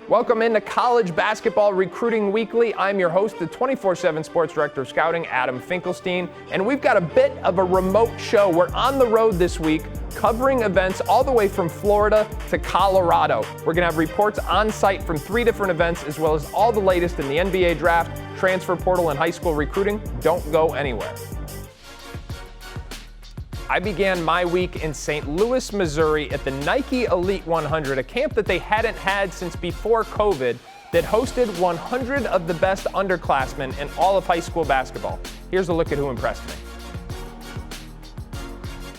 Welcome into College Basketball Recruiting Weekly. I'm your host, the 24/7 Sports Director of Scouting, Adam Finkelstein, and we've got a bit of a remote show. We're on the road this week, covering events all the way from Florida to Colorado. We're going to have reports on site from 3 different events, as well as all the latest in the NBA draft, transfer portal, and high school recruiting. Don't go anywhere. I began my week in St. Louis, Missouri at the Nike Elite 100, a camp that they hadn't had since before COVID that hosted 100 of the best underclassmen in all of high school basketball. Here's a look at who impressed me.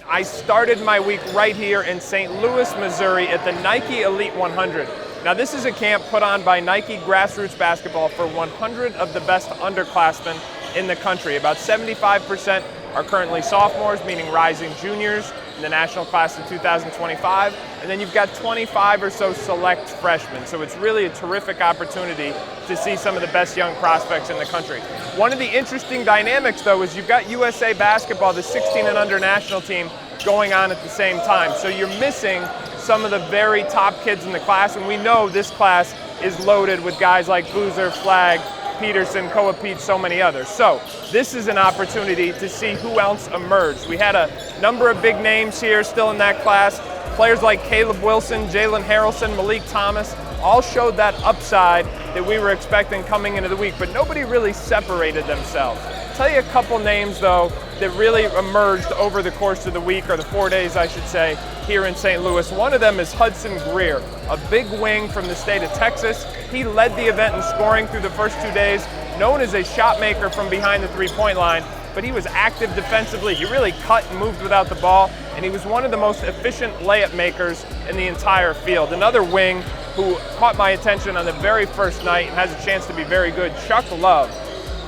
I started my week right here in St. Louis, Missouri at the Nike Elite 100. Now this is a camp put on by Nike Grassroots Basketball for 100 of the best underclassmen in the country. About 75% are currently sophomores, meaning rising juniors in the national class of 2025. And then you've got 25 or so select freshmen. So it's really a terrific opportunity to see some of the best young prospects in the country. One of the interesting dynamics, though, is you've got USA Basketball, the 16 and under national team, going on at the same time. So you're missing some of the very top kids in the class. And we know this class is loaded with guys like Boozer, Flagg, Peterson, Koa Pete, so many others. So this is an opportunity to see who else emerged. We had a number of big names here still in that class. Players like Caleb Wilson, Jalen Harrelson, Malik Thomas, all showed that upside that we were expecting coming into the week, but nobody really separated themselves. I'll tell you a couple names, though, that really emerged over the course of the week, or the 4 days, I should say, here in St. Louis. One of them is Hudson Greer, a big wing from the state of Texas. He led the event in scoring through the first 2 days, known as a shot maker from behind the three-point line, but he was active defensively. He really cut and moved without the ball, and he was one of the most efficient layup makers in the entire field. Another wing who caught my attention on the very first night and has a chance to be very good, Chuck Love.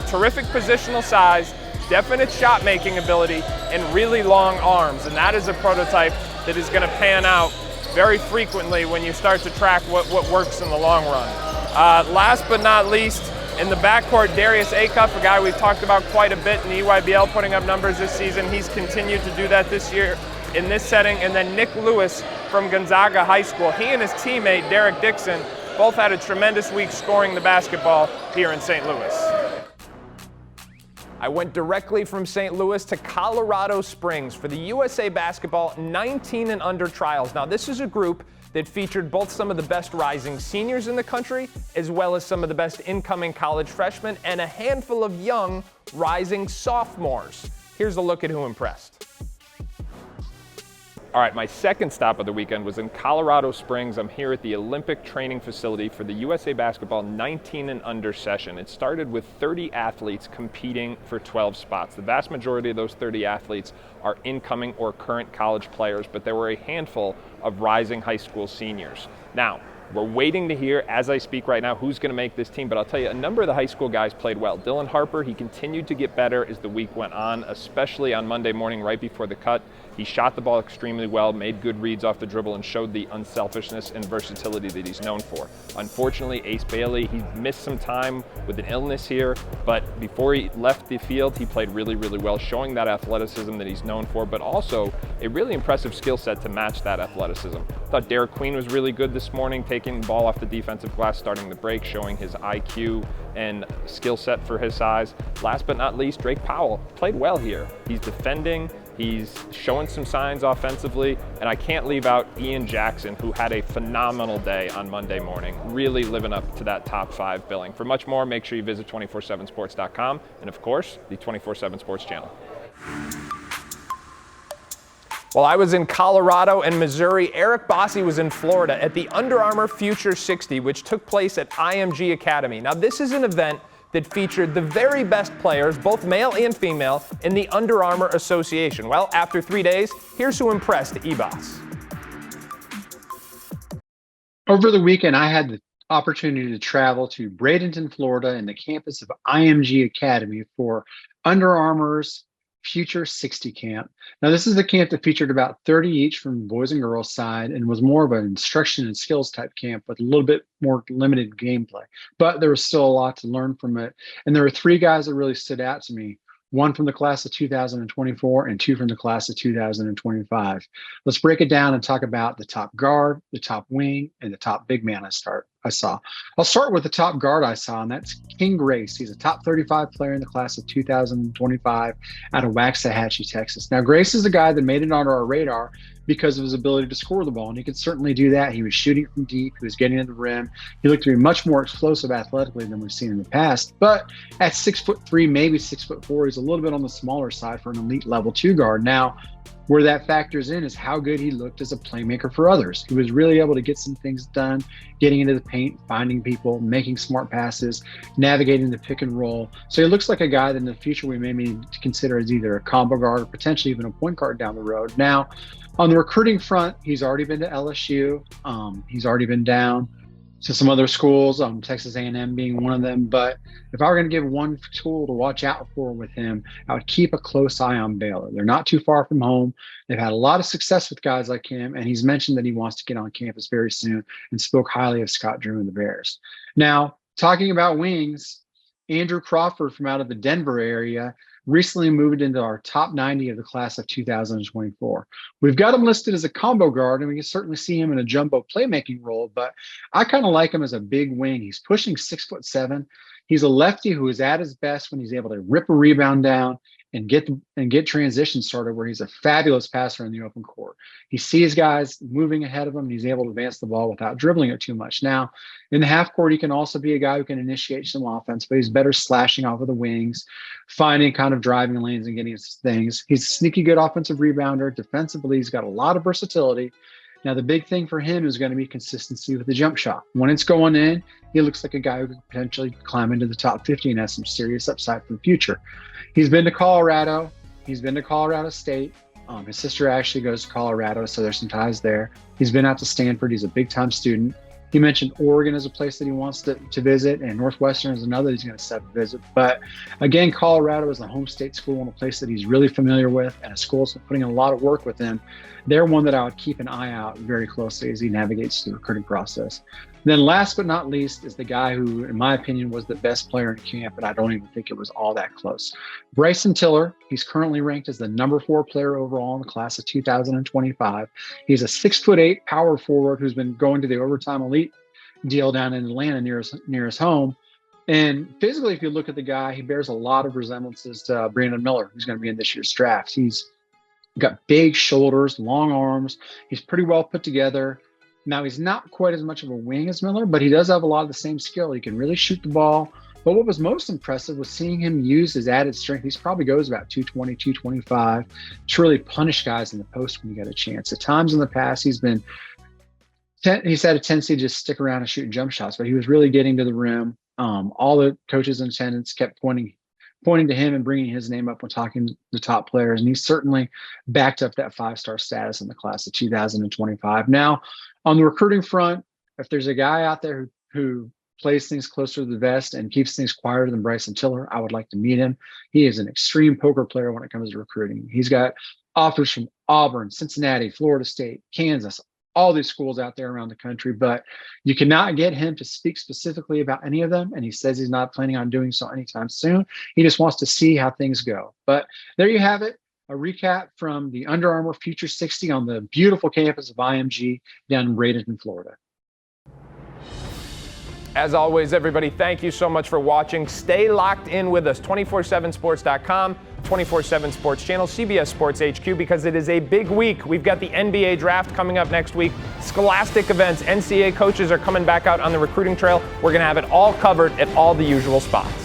Terrific positional size, definite shot-making ability, and really long arms, and that is a prototype that is going to pan out very frequently when you start to track what works in the long run. Last but not least, in the backcourt, Darius Acuff, a guy we've talked about quite a bit in the EYBL, putting up numbers this season. He's continued to do that this year in this setting. And then Nick Lewis from Gonzaga High School. He and his teammate, Derek Dixon, both had a tremendous week scoring the basketball here in St. Louis. I went directly from St. Louis to Colorado Springs for the USA Basketball 19 and under trials. Now, this is a group that featured both some of the best rising seniors in the country, as well as some of the best incoming college freshmen and a handful of young rising sophomores. Here's a look at who impressed. All right, my second stop of the weekend was in Colorado Springs. I'm here at the Olympic Training Facility for the USA Basketball 19 and under session. It started with 30 athletes competing for 12 spots. The vast majority of those 30 athletes are incoming or current college players, but there were a handful of rising high school seniors. Now, we're waiting to hear, as I speak right now, who's going to make this team, but I'll tell you, a number of the high school guys played well. Dylan Harper, he continued to get better as the week went on, especially on Monday morning right before the cut. He shot the ball extremely well, made good reads off the dribble, and showed the unselfishness and versatility that he's known for. Unfortunately, Ace Bailey, he missed some time with an illness here, but before he left the field, he played really, really well, showing that athleticism that he's known for, but also a really impressive skill set to match that athleticism. I thought Derek Queen was really good this morning, taking the ball off the defensive glass, starting the break, showing his IQ and skill set for his size. Last but not least, Drake Powell played well here. He's defending, he's showing some signs offensively, and I can't leave out Ian Jackson, who had a phenomenal day on Monday morning, really living up to that top 5 billing. For much more, make sure you visit 247sports.com and, of course, the 24/7 Sports channel. While I was in Colorado and Missouri, Eric Bossi was in Florida at the Under Armour Future 60, which took place at IMG Academy. Now, this is an event that featured the very best players, both male and female, in the Under Armour Association. Well, after 3 days, here's who impressed EBOS. Over the weekend, I had the opportunity to travel to Bradenton, Florida, and the campus of IMG Academy for Under Armour's Future 60 camp. Now, this is a camp that featured about 30 each from boys and girls side and was more of an instruction and skills type camp with a little bit more limited gameplay. But there was still a lot to learn from it. And there were 3 guys that really stood out to me. one from the class of 2024 and two from the class of 2025. Let's break it down and talk about the top guard, the top wing, and the top big man I saw. I'll start with the top guard I saw, and that's King Grace. He's a top 35 player in the class of 2025 out of Waxahachie, Texas. Now, Grace is a guy that made it onto our radar because of his ability to score the ball, and he could certainly do that. He was shooting from deep. He was getting to the rim. He looked to be much more explosive athletically than we've seen in the past. But at 6'3", maybe 6'4", he's a little bit on the smaller side for an elite level 2 guard. Now, where that factors in is how good he looked as a playmaker for others. He was really able to get some things done, getting into the paint, finding people, making smart passes, navigating the pick and roll. So he looks like a guy that in the future we may need to consider as either a combo guard or potentially even a point guard down the road. Now, on the recruiting front, he's already been to LSU. He's already been down to some other schools, Texas A&M being one of them. But if I were going to give one tool to watch out for with him, I would keep a close eye on Baylor. They're not too far from home. They've had a lot of success with guys like him, and he's mentioned that he wants to get on campus very soon and spoke highly of Scott Drew and the Bears. Now, talking about wings, Andrew Crawford from out of the Denver area recently moved into our top 90 of the class of 2024. We've got him listed as a combo guard, and we can certainly see him in a jumbo playmaking role, but I kind of like him as a big wing. He's pushing 6'7". He's a lefty who is at his best when he's able to rip a rebound down and get transition started, where he's a fabulous passer in the open court. He sees guys moving ahead of him, and he's able to advance the ball without dribbling it too much. Now, in the half court, he can also be a guy who can initiate some offense, but he's better slashing off of the wings, finding kind of driving lanes and getting his things. He's a sneaky good offensive rebounder. Defensively, he's got a lot of versatility. Now, the big thing for him is going to be consistency with the jump shot. When it's going in, he looks like a guy who could potentially climb into the top 50 and has some serious upside for the future. He's been to Colorado. He's been to Colorado State. His sister actually goes to Colorado, so there's some ties there. He's been out to Stanford. He's a big-time student. He mentioned Oregon as a place that he wants to visit, and Northwestern is another he's going to set to visit. But again, Colorado is the home state school and a place that he's really familiar with, and a school that's putting in a lot of work with him. They're one that I would keep an eye out very closely as he navigates the recruiting process. Then last but not least is the guy who, in my opinion, was the best player in camp, and I don't even think it was all that close. Bryson Tiller. He's currently ranked as the number 4 player overall in the class of 2025. He's a 6'8" power forward who's been going to the overtime elite deal down in Atlanta near his home. And physically, if you look at the guy, he bears a lot of resemblances to Brandon Miller, who's going to be in this year's draft. He's got big shoulders, long arms. He's pretty well put together. Now, he's not quite as much of a wing as Miller, but he does have a lot of the same skill. He can really shoot the ball. But what was most impressive was seeing him use his added strength. He probably goes about 220, 225 to really punish guys in the post when you get a chance. At times in the past, he's had a tendency to just stick around and shoot jump shots, but he was really getting to the rim. All the coaches in attendance kept pointing to him and bringing his name up when talking to the top players. And he certainly backed up that 5-star status in the class of 2025. Now, on the recruiting front, if there's a guy out there who plays things closer to the vest and keeps things quieter than Bryson Tiller, I would like to meet him. He is an extreme poker player when it comes to recruiting. He's got offers from Auburn, Cincinnati, Florida State, Kansas, all these schools out there around the country, but you cannot get him to speak specifically about any of them. And he says he's not planning on doing so anytime soon. He just wants to see how things go. But there you have it. A recap from the Under Armour Future 60 on the beautiful campus of IMG down in Bradenton, Florida. As always, everybody, thank you so much for watching. Stay locked in with us, 247sports.com, 24/7 Sports Channel, CBS Sports HQ, because it is a big week. We've got the NBA draft coming up next week, scholastic events, NCAA coaches are coming back out on the recruiting trail. We're going to have it all covered at all the usual spots.